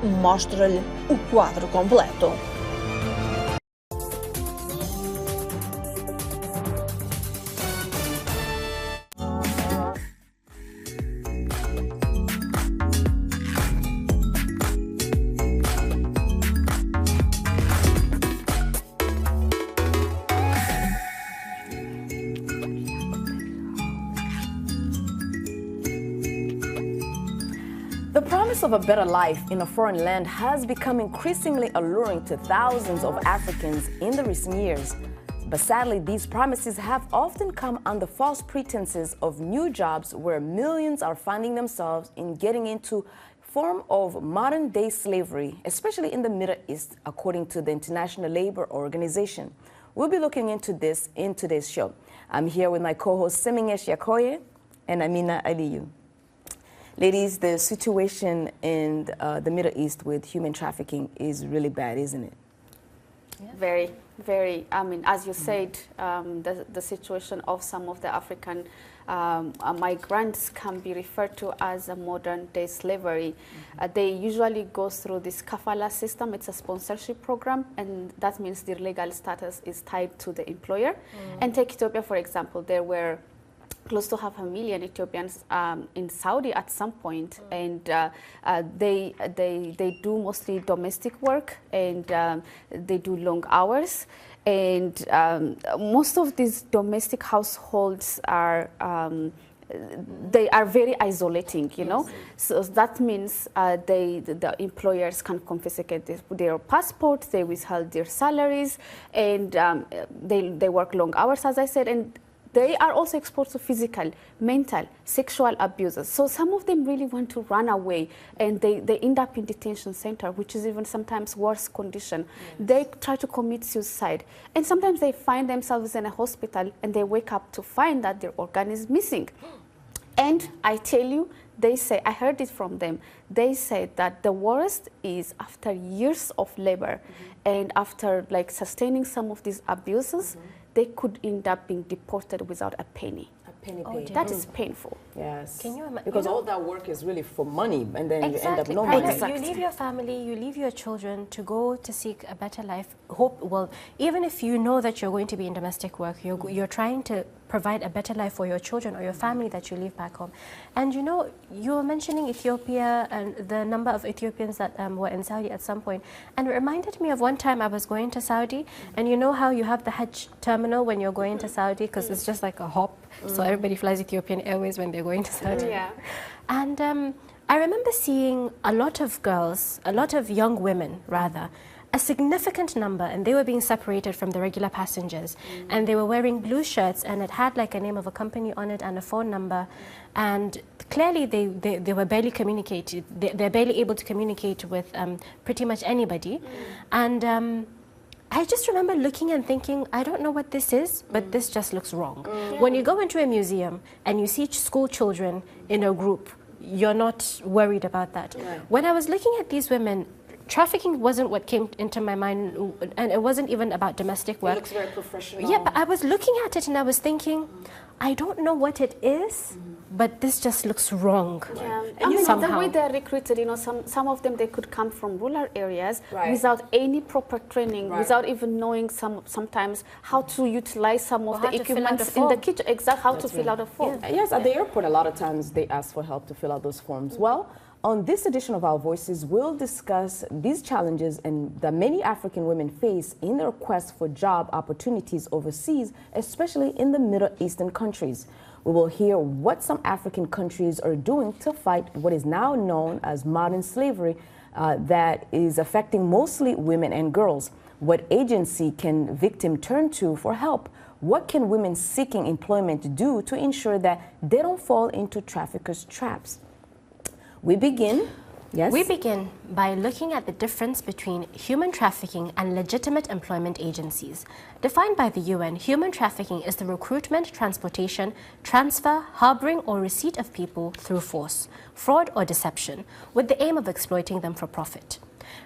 mostra-lhe o quadro completo. The promise of a better life in a foreign land has become increasingly alluring to thousands of Africans in the recent years. But sadly, these promises have often come under false pretenses of new jobs where millions are finding themselves in getting into form of modern-day slavery, especially in the Middle East, according to the International Labour Organization. We'll be looking into this in today's show. I'm here with my co-hosts Semingesh Yakoye and Amina Aliyu. Ladies, the situation in the Middle East with human trafficking is really bad, isn't it? Yeah. Very, very. I mean, as you said, the situation of some of the African migrants can be referred to as a modern-day slavery. They usually go through this kafala system. It's a sponsorship program, and that means their legal status is tied to the employer. And take Ethiopia, for example. There were close to 500,000 Ethiopians in Saudi at some point, and they do mostly domestic work, and they do long hours, and most of these domestic households are they are very isolating, you know. So that means the employers can confiscate their passports, they withhold their salaries, and they work long hours, as I said, and they are also exposed to physical, mental, sexual abuses. So some of them really want to run away, and they end up in detention center, which is even sometimes worse condition. They try to commit suicide. And sometimes they find themselves in a hospital, and they wake up to find that their organ is missing. And I tell you, they say, I heard it from them, they said that the worst is after years of labor and after like sustaining some of these abuses, they could end up being deported without a penny. A penny paid. That is painful. Yes. Can you imagine? Because all that work is really for money, and then you end up no money. money. Exactly. You leave your family, you leave your children to go to seek a better life. Hope, well, even if you know that you're going to be in domestic work, you're trying to provide a better life for your children or your family that you leave back home. And you know, you were mentioning Ethiopia and the number of Ethiopians that were in Saudi at some point. And it reminded me of one time I was going to Saudi, and you know how you have the Hajj terminal when you're going to Saudi, because it's just like a hop. So everybody flies Ethiopian Airways when they're going to Saudi. Yeah. And I remember seeing a lot of girls, a lot of young women rather, a significant number, and they were being separated from the regular passengers, and they were wearing blue shirts, and it had like a name of a company on it and a phone number, and clearly they were barely communicated. They're barely able to communicate with pretty much anybody, and I just remember looking and thinking, I don't know what this is, but this just looks wrong. When you go into a museum and you see school children in a group, you're not worried about that. When I was looking at these women, trafficking wasn't what came into my mind, and it wasn't even about domestic work. It looks very professional. Yeah, but I was looking at it and I was thinking, I don't know what it is, but this just looks wrong. Yeah. I mean, somehow. the way they're recruited, you know, some of them, they could come from rural areas without any proper training, without even knowing sometimes how to utilize some of the equipment in the kitchen, exactly how to fill out a form. Yes, at the airport, a lot of times they ask for help to fill out those forms. Well, on this edition of Our Voices, we'll discuss these challenges and that many African women face in their quest for job opportunities overseas, especially in the Middle Eastern countries. We will hear what some African countries are doing to fight what is now known as modern slavery that is affecting mostly women and girls. What agency can victim turn to for help? What can women seeking employment do to ensure that they don't fall into traffickers' traps? We begin by looking at the difference between human trafficking and legitimate employment agencies. Defined by the UN, human trafficking is the recruitment, transportation, transfer, harboring, or receipt of people through force, fraud, or deception, with the aim of exploiting them for profit.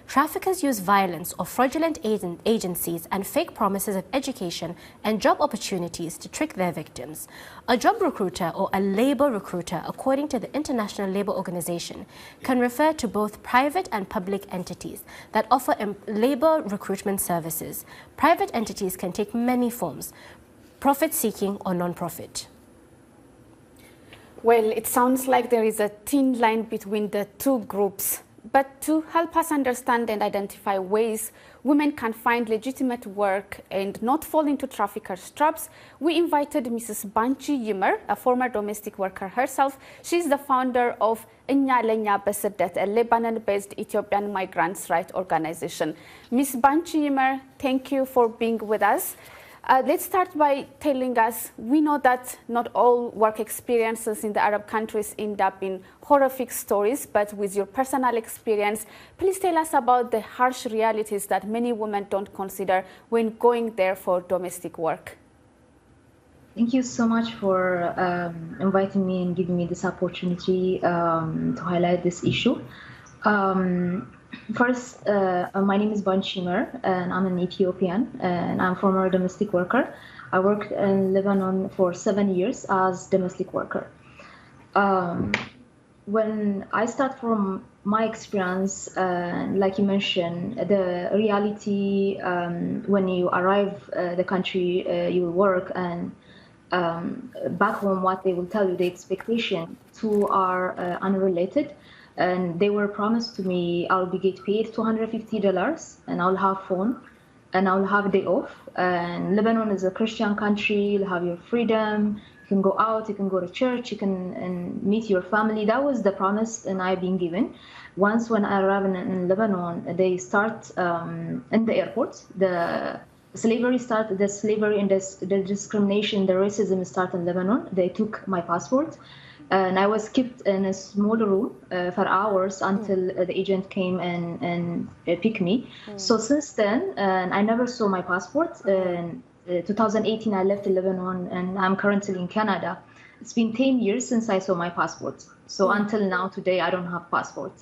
Traffickers use violence or fraudulent agencies and fake promises of education and job opportunities to trick their victims. A job recruiter or a labor recruiter, according to the International Labour Organization, can refer to both private and public entities that offer labor recruitment services. Private entities can take many forms: profit-seeking or non-profit. Well, it sounds like there is a thin line between the two groups. But to help us understand and identify ways women can find legitimate work and not fall into traffickers' traps, we invited Mrs. Banchi Yimmer, a former domestic worker herself. She's the founder of Nya Lenya Besedet, a Lebanon-based Ethiopian migrants' rights organization. Ms. Banchi Yimmer, thank you for being with us. Let's start by telling us, we know that not all work experiences in the Arab countries end up in horrific stories, but with your personal experience, please tell us about the harsh realities that many women don't consider when going there for domestic work. Thank you so much for inviting me and giving me this opportunity to highlight this issue. First, my name is Banchi Yimmer, and I'm an Ethiopian, and I'm a former domestic worker. I worked in Lebanon for 7 years as domestic worker. When I start from my experience, like you mentioned, the reality when you arrive the country, you will work, and back home, what they will tell you, the expectation, two are unrelated. And they were promised to me I'll be get paid $250 and I'll have phone and I'll have a day off. And Lebanon is a Christian country, you'll have your freedom, you can go out, you can go to church, you can and meet your family. That was the promise and I've been given. Once when I arrived in Lebanon, they start in the airport, the slavery started, the slavery and the discrimination, the racism start in Lebanon. They took my passport. And I was kept in a small room for hours until the agent came and picked me. So since then, I never saw my passport. In 2018, I left Lebanon, and I'm currently in Canada. It's been 10 years since I saw my passport. So until now, today, I don't have passport.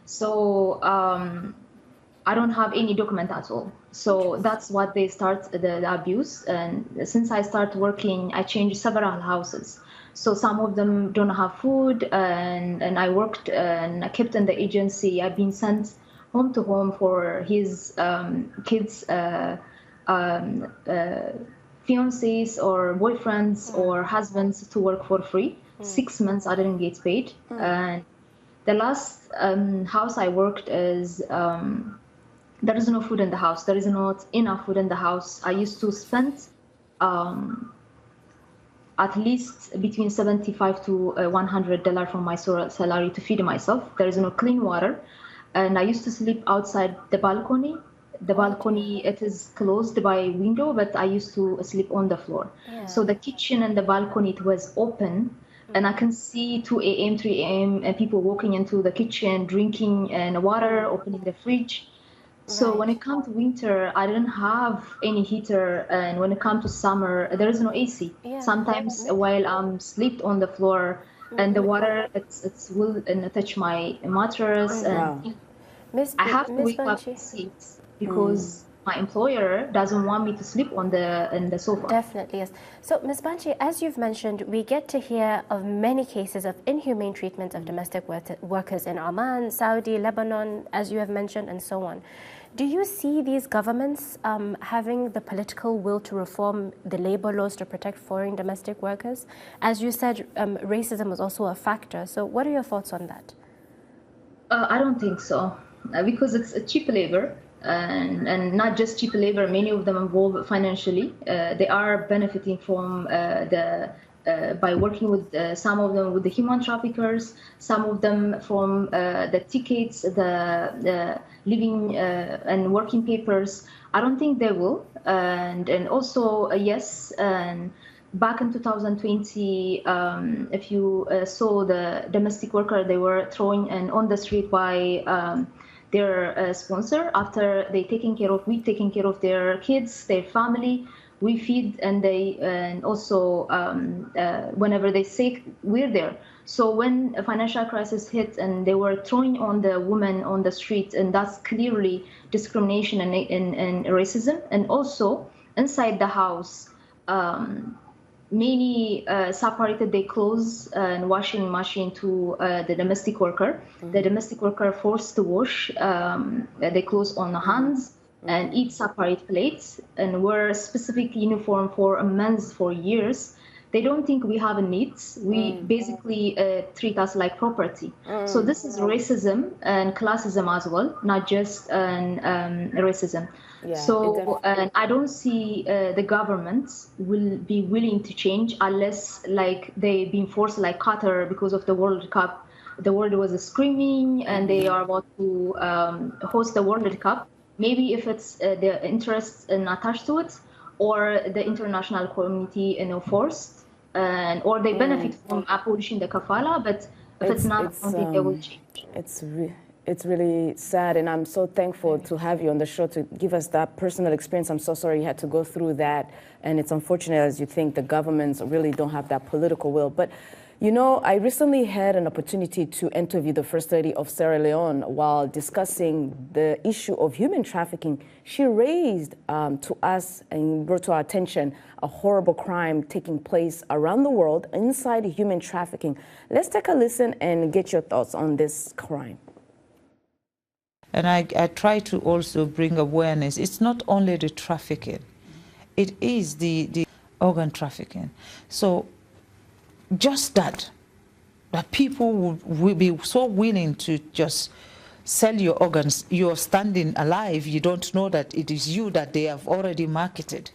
So I don't have any document at all. So that's what they start the abuse. And since I started working, I changed several houses. So some of them don't have food, and I worked and I kept in the agency. I've been sent home to home for his kids, fiancés or boyfriends or husbands to work for free. 6 months I didn't get paid. And the last house I worked is there is no food in the house. There is not enough food in the house. I used to spend at least between $75 to $100 from my salary to feed myself. There is no clean water. And I used to sleep outside the balcony. The balcony, it is closed by window, but I used to sleep on the floor. Yeah. So the kitchen and the balcony, it was open. And I can see 2 a.m., 3 a.m. and people walking into the kitchen, drinking and water, opening the fridge. So when it comes to winter, I didn't have any heater, and when it comes to summer, there is no AC. Yeah. Sometimes while I'm slept on the floor, and the water it's will touch my mattress, and I have to wake up seats because my employer doesn't want me to sleep on the sofa. Definitely, yes. So, Ms. Banchi, as you've mentioned, we get to hear of many cases of inhumane treatment of domestic workers in Oman, Saudi, Lebanon, as you have mentioned, and so on. Do you see these governments having the political will to reform the labor laws to protect foreign domestic workers? As you said, racism was also a factor. So what are your thoughts on that? I don't think so, because it's a cheap labor. And not just cheap labor, many of them involved financially. They are benefiting from by working with some of them with the human traffickers, some of them from the tickets, the living and working papers. I don't think they will. And also, yes, and back in 2020, if you saw the domestic worker, they were thrown on the street by their sponsor after we taking care of their kids, their family. We feed and also whenever they sick, we're there. So when a financial crisis hit and they were throwing on the women on the street, and that's clearly discrimination and racism. And also inside the house, many separated their clothes and washing machine to the domestic worker. The domestic worker forced to wash their clothes on the hands and eat separate plates and wear specific uniform for months, for years. They don't think we have needs. We basically treat us like property. So this is racism and classism as well, not just racism. Yeah, so I don't see the governments will be willing to change unless like they've been forced, like Qatar, because of the World Cup. The world was screaming and they are about to host the World Cup. Maybe if it's their interests attached to it, or the international community forced, or they benefit from abolishing the kafala, but if it's not, I don't think they will change. It's really sad, and I'm so thankful to have you on the show to give us that personal experience. I'm so sorry you had to go through that, and it's unfortunate as you think the governments really don't have that political will. But you know, I recently had an opportunity to interview the First Lady of Sierra Leone while discussing the issue of human trafficking. She raised to us and brought to our attention a horrible crime taking place around the world inside human trafficking. Let's take a listen and get your thoughts on this crime. And I try to also bring awareness. It's not only the trafficking, it is the organ trafficking. So just that people will be so willing to just sell your organs. You're standing alive, you don't know that it is you that they have already marketed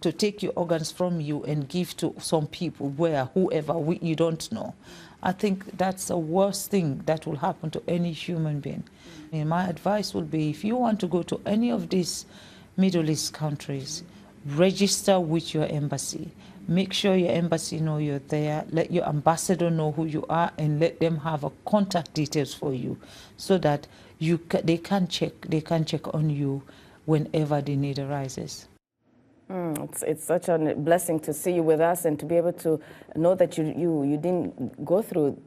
to take your organs from you and give to some people, whoever, you don't know. I think that's the worst thing that will happen to any human being. And my advice would be, if you want to go to any of these Middle East countries, register with your embassy. Make sure your embassy know you're there. Let your ambassador know who you are, and let them have a contact details for you, so that they can check on you whenever the need arises. It's such a blessing to see you with us and to be able to know that you didn't go through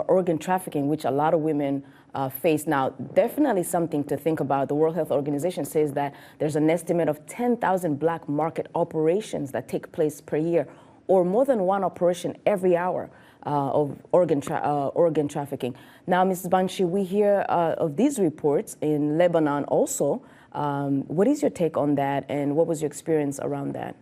organ trafficking, which a lot of women face now. Definitely something to think about. The World Health Organization says that there's an estimate of 10,000 black market operations that take place per year, or more than one operation every hour of organ trafficking. Now, Mrs. Banshi, we hear of these reports in Lebanon also. What is your take on that, and what was your experience around that?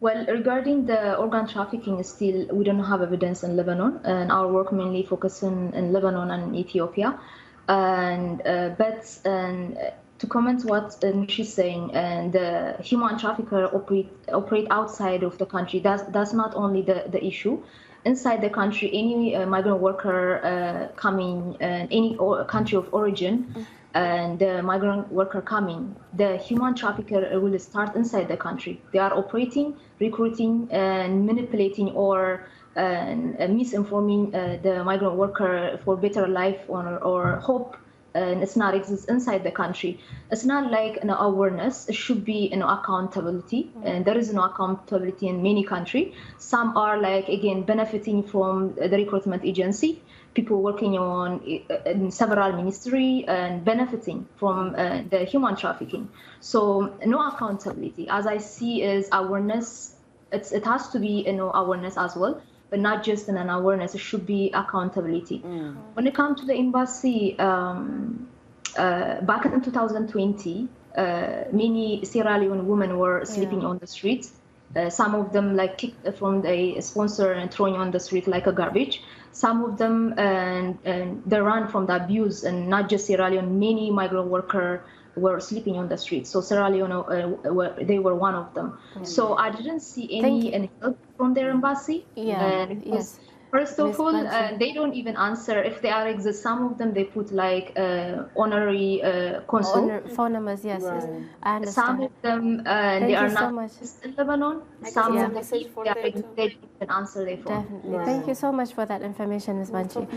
Well, regarding the organ trafficking, still we don't have evidence in Lebanon, and our work mainly focuses in Lebanon and Ethiopia. But to comment what she's saying, and the human trafficker operate outside of the country. That's not only the issue. Inside the country, any migrant worker coming, any country of origin, and the migrant worker coming, the human trafficker will start inside the country. They are operating, recruiting, and manipulating or misinforming the migrant worker for better life or hope, and it's not exist inside the country. It's not like an awareness. It should be accountability, and there is no accountability in many countries. Some are like, again, benefiting from the recruitment agency, people working on in several ministry and benefiting from the human trafficking. So no accountability. As I see is awareness. It has to be awareness as well, but not just an awareness. It should be accountability. When it comes to the embassy, back in 2020, many Sierra Leone women were sleeping on the streets. Some of them like kicked from the sponsor and throwing on the street like a garbage. Some of them and they ran from the abuse, and not just Sierra Leone. Many migrant workers were sleeping on the streets. So Sierra Leone, they were one of them. So I didn't see any help from their embassy. First of all, they don't even answer if they are exist. Some of them they put like honorary consul. Phone numbers, yes. I understand. Some of them they are not in Lebanon. Some of them they don't even answer their phone. Definitely. Thank you so much for that information, Ms. Banshi.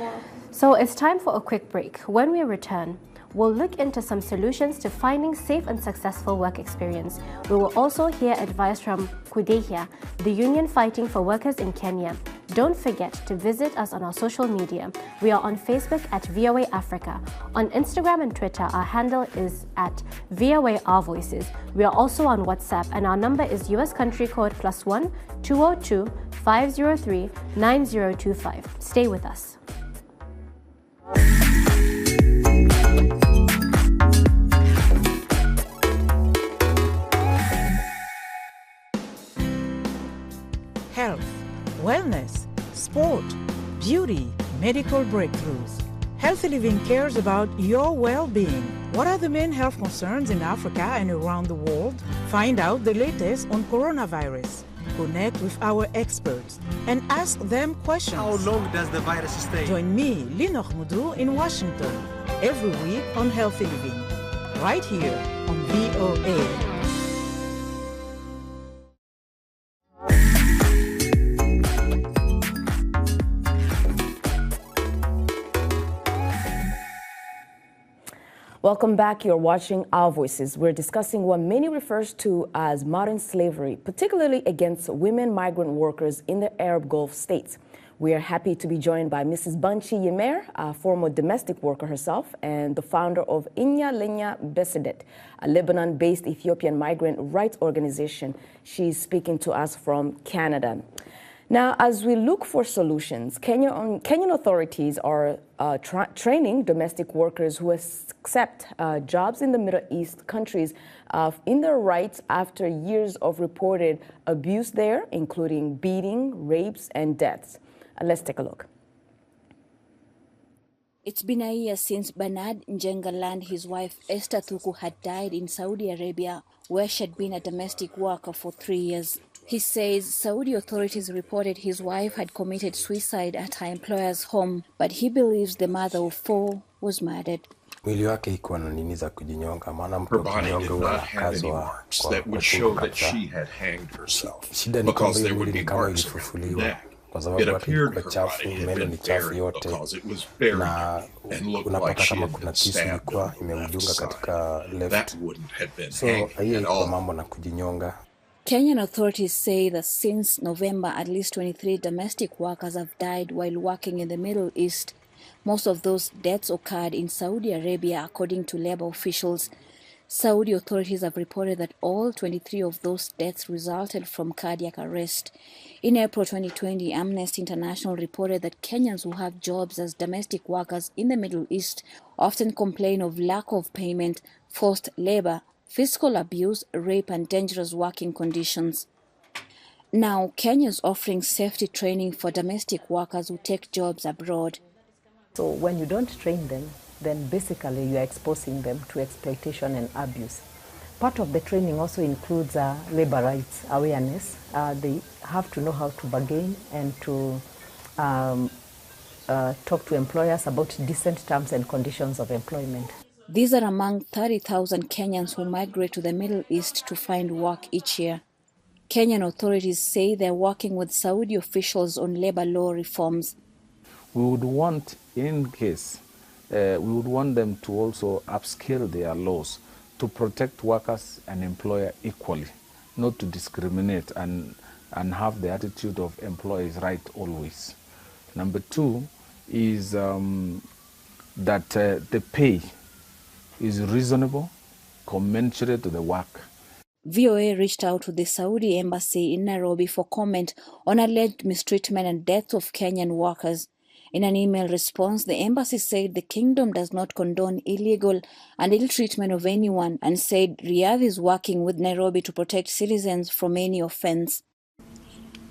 So it's time for a quick break. When we return, we'll look into some solutions to finding safe and successful work experience. We will also hear advice from Kudehia, the union fighting for workers in Kenya. Don't forget to visit us on our social media. We are on Facebook at VOA Africa. On Instagram and Twitter, our handle is at VOA Our Voices. We are also on WhatsApp, and our number is US country code +1 202 503 9025. Stay with us. Health, wellness, sport, beauty, medical breakthroughs. Healthy Living cares about your well-being. What are the main health concerns in Africa and around the world? Find out the latest on coronavirus. Connect with our experts and ask them questions. How long does the virus stay? Join me, Linor Moudou, in Washington every week on Healthy Living, right here on VOA. Welcome back. You're watching Our Voices. We're discussing what many refers to as modern slavery, particularly against women migrant workers in the Arab Gulf states. We are happy to be joined by Mrs. Banchi Yemer, a former domestic worker herself, and the founder of Inya Lenya Besedet, a Lebanon-based Ethiopian migrant rights organization. She's speaking to us from Canada. Now, as we look for solutions, Kenyan authorities are training domestic workers who accept jobs in the Middle East countries in their rights after years of reported abuse there, including beating, rapes, and deaths. Let's take a look. It's been a year since Bernard Njenga and his wife Esther Thuku had died in Saudi Arabia, where she had been a domestic worker for 3 years. He says Saudi authorities reported his wife had committed suicide at her employer's home, but he believes the mother of 4 was murdered. Mwili wake ikuwa na nini za kujinyonga, maana mtu akinyonga huwa anakazwa that would show that she had hanged herself. Shida ni kwamba mwili ni kama ilifufuliwa kwa sababu ilikuwa chafu, meno ni chafu yote, na unapata kama kuna kisu ilikuwa imemdunga katika left. So hiyo ilikuwa mambo na kujinyonga. Kenyan authorities say that since November, at least 23 domestic workers have died while working in the Middle East. Most of those deaths occurred in Saudi Arabia, according to labor officials. Saudi authorities have reported that all 23 of those deaths resulted from cardiac arrest. In April 2020, Amnesty International reported that Kenyans who have jobs as domestic workers in the Middle East often complain of lack of payment, forced labor, physical abuse, rape, and dangerous working conditions. Now, Kenya is offering safety training for domestic workers who take jobs abroad. So when you don't train them, then basically you are exposing them to exploitation and abuse. Part of the training also includes labor rights awareness. They have to know how to bargain and to talk to employers about decent terms and conditions of employment. These are among 30,000 Kenyans who migrate to the Middle East to find work each year. Kenyan authorities say they're working with Saudi officials on labor law reforms. We would want, in case, we would want them to also upscale their laws to protect workers and employer equally, not to discriminate and have the attitude of employees right always. Number 2 is that the pay is reasonable, commensurate to the work. VOA reached out to the Saudi embassy in Nairobi for comment on alleged mistreatment and death of Kenyan workers. In an email response, the embassy said the kingdom does not condone illegal and ill treatment of anyone and said Riyadh is working with Nairobi to protect citizens from any offense.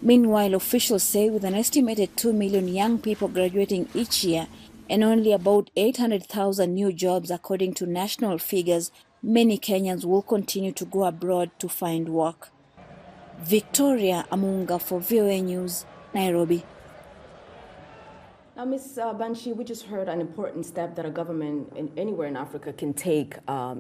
Meanwhile, officials say with an estimated 2 million young people graduating each year and only about 800,000 new jobs according to national figures, many Kenyans will continue to go abroad to find work. Victoria Amunga for VOA News, Nairobi. Now, Ms. Banchi, we just heard an important step that a government anywhere in Africa can take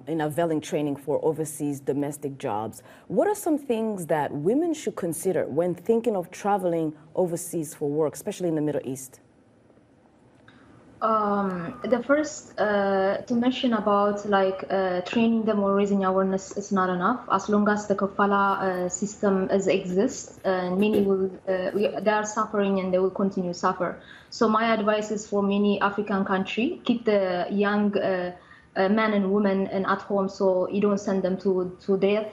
in availing training for overseas domestic jobs. What are some things that women should consider when thinking of traveling overseas for work, especially in the Middle East? The first to mention about like training them or raising awareness is not enough. As long as the kafala system exists, many will they are suffering and they will continue to suffer. So my advice is for many African countries, keep the young men and women at home, so you don't send them to death.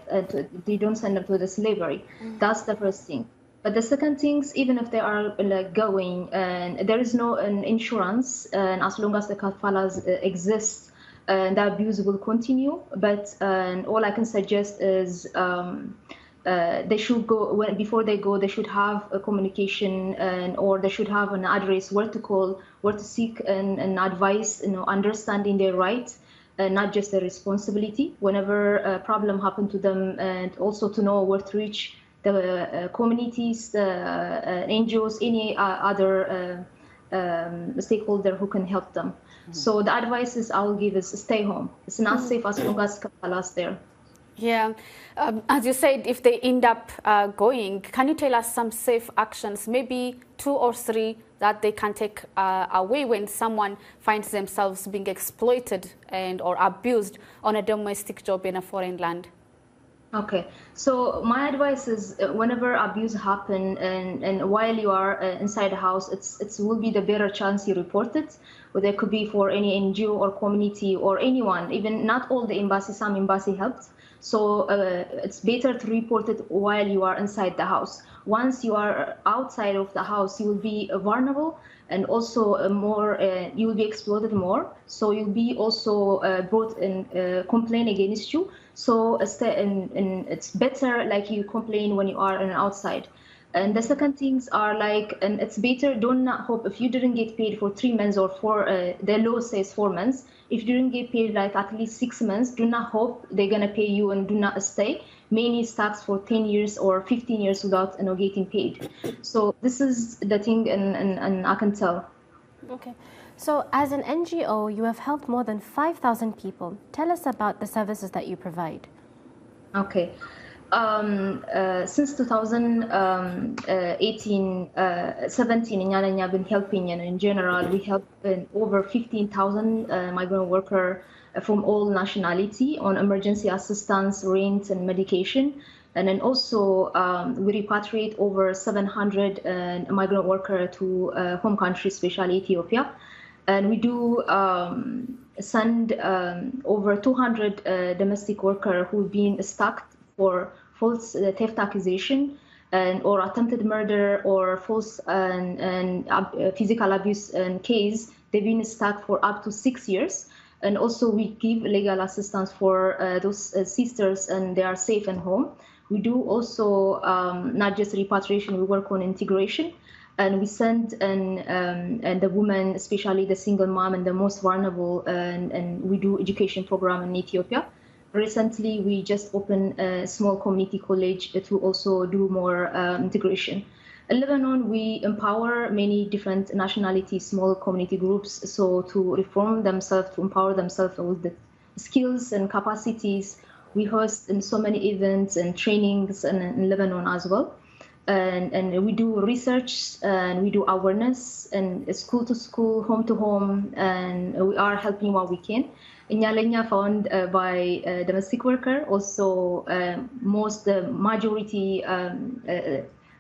You don't send them to the slavery. That's the first thing. But the second things, even if they are like going, and there is no insurance, and as long as the kafalas exist, the abuse will continue. But all I can suggest is they should go before they go. They should have a communication, or they should have an address where to call, where to seek and advice. Understanding their rights. Not just their responsibility. Whenever a problem happens to them, and also to know where to reach the communities, the NGOs, any other stakeholder who can help them. So the advices I will give is stay home. It's not safe as long as kafalas there. Yeah, as you said, if they end up going, can you tell us some safe actions, maybe 2 or 3 that they can take away when someone finds themselves being exploited and or abused on a domestic job in a foreign land? Okay, so my advice is whenever abuse happen and while you are inside the house, it will be the better chance you report it. Whether it could be for any NGO or community or anyone, even not all the embassy, some embassy helped. So it's better to report it while you are inside the house. Once you are outside of the house, you will be vulnerable and also more, you will be exploited more. So you'll be also brought in complaint against you. So it's better like you complain when you are outside. And the second things are like, and it's better, don't not hope if you didn't get paid for 3 months or the law says 4 months. If you didn't get paid like at least 6 months, do not hope they're gonna pay you and do not stay. Many stacks for 10 years or 15 years without getting paid. So this is the thing and I can tell. Okay. So as an NGO, you have helped more than 5,000 people. Tell us about the services that you provide. Okay. Since 2018, 17, in I've been helping, and in general, we help over 15,000 migrant workers from all nationality on emergency assistance, rent, and medication. And then also, we repatriate over 700 migrant workers to home country, especially Ethiopia. And we do send over 200 domestic workers who've been stuck for false theft accusation or attempted murder or false and physical abuse case. They've been stuck for up to 6 years. And also we give legal assistance for those sisters, and they are safe and home. We do also not just repatriation, we work on integration. And we send and the woman, especially the single mom and the most vulnerable, and we do education program in Ethiopia. Recently, we just opened a small community college to also do more integration. In Lebanon, we empower many different nationalities, small community groups, so to reform themselves, to empower themselves with the skills and capacities. We host in so many events and trainings in Lebanon as well. And we do research and we do awareness and school to school, home to home, and we are helping what we can. Inyalenya found by domestic worker, also majority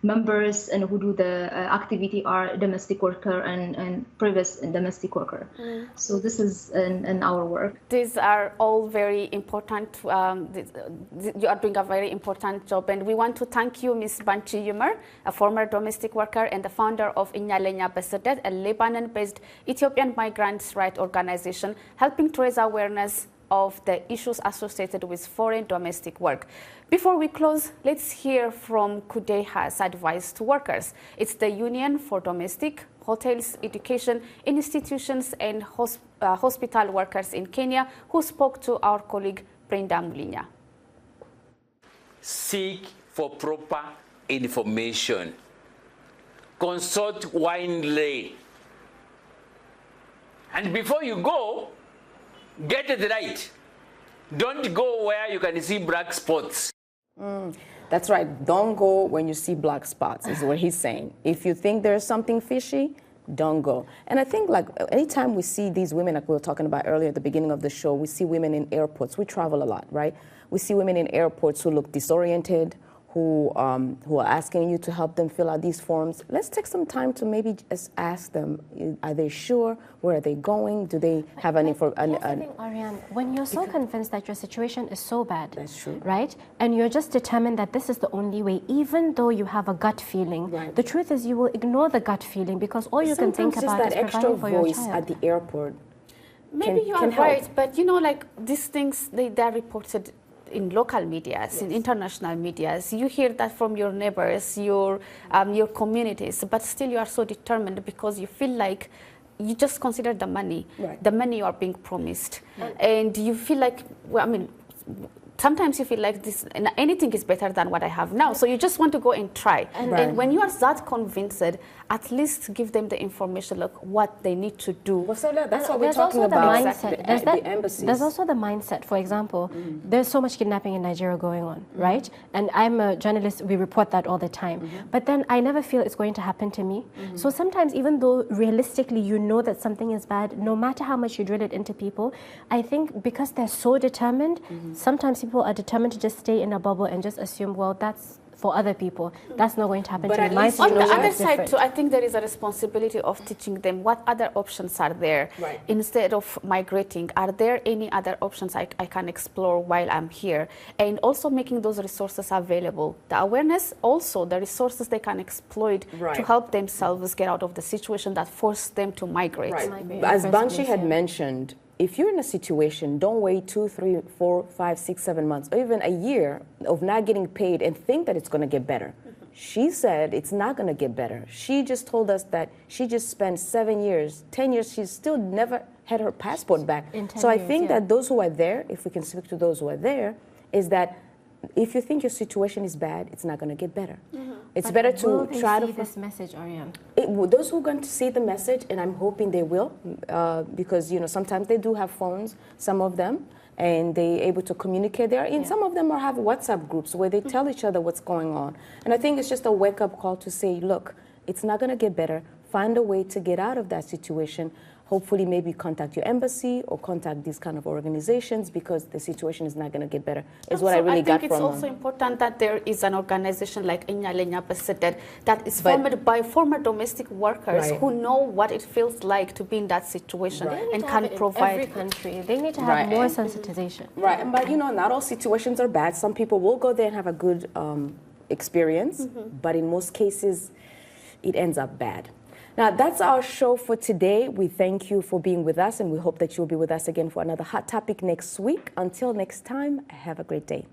members and who do the activity are domestic worker and previous domestic worker. So this is in our work. These are all very important. You are doing a very important job, and we want to thank you, Ms. Banchi Yumer, a former domestic worker and the founder of Inyalenya Besedet, a Lebanon-based Ethiopian migrants' rights organization, helping to raise awareness of the issues associated with foreign domestic work. Before we close, let's hear from Kudeha's advice to workers. It's the Union for Domestic, Hotels, Education, Institutions and Hospital Workers in Kenya, who spoke to our colleague Brenda Mulinya. Seek for proper information. Consult widely. And before you go, get it right. Don't go where you can see black spots. That's right. Don't go when you see black spots, is what he's saying. If you think there's something fishy, don't go. And I think like anytime we see these women, like we were talking about earlier at the beginning of the show, we see women in airports. We travel a lot, right? We see women in airports who look disoriented, who are asking you to help them fill out these forms. Let's take some time to maybe just ask them, are they sure? Where are they going? Do they have any for? I think, Ariane, when you're so convinced that your situation is so bad, that's true, right? And you're just determined that this is the only way, even though you have a gut feeling. Right. The truth is, you will ignore the gut feeling because all you can think about is providing for your child. Sometimes just that extra voice at the airport. Maybe you are right, but you know, like these things, they're reported in local medias, in international medias. You hear that from your neighbors, your communities, but still you are so determined because you feel like you just consider the money you are being promised. And you feel like, well, I mean, sometimes you feel like anything is better than what I have now. So you just want to go and try. And when you are that convinced, at least give them the information, like what they need to do. Well, so that's what we're talking about. The embassies. There's also the mindset. For example, there's so much kidnapping in Nigeria going on, right? And I'm a journalist, we report that all the time. But then I never feel it's going to happen to me. So sometimes, even though realistically you know that something is bad, no matter how much you drill it into people, I think because they're so determined, sometimes people are determined to just stay in a bubble and just assume, well, that's for other people. That's not going to happen to me. On the other side, too, I think there is a responsibility of teaching them what other options are there. Instead of migrating, are there any other options I can explore while I'm here? And also making those resources available. The awareness, also the resources they can exploit to help themselves get out of the situation that forced them to migrate. As Banshi had mentioned, if you're in a situation, don't wait 2, 3, 4, 5, 6, 7 months, or even a year of not getting paid and think that it's going to get better. She said it's not going to get better. She just told us that she just spent 7 years, 10 years, she's still never had her passport back. So I think that those who are there, if we can speak to those who are there, is that if you think your situation is bad, it's not going to get better. It's better to try to see this message, Ariane. Those who are going to see the message, and I'm hoping they will, because you know sometimes they do have phones, some of them, and they're able to communicate there. And some of them have WhatsApp groups where they tell each other what's going on. And I think it's just a wake-up call to say, look, it's not going to get better. Find a way to get out of that situation. Hopefully maybe contact your embassy or contact these kind of organizations because the situation is not going to get better, is what I really got from I think it's also important that there is an organization like Inyalenya President that is formed by former domestic workers who know what it feels like to be in that situation and can provide. Every country, they need to have more sensitization. But you know, not all situations are bad. Some people will go there and have a good experience, but in most cases, it ends up bad. Now, that's our show for today. We thank you for being with us, and we hope that you'll be with us again for another hot topic next week. Until next time, have a great day.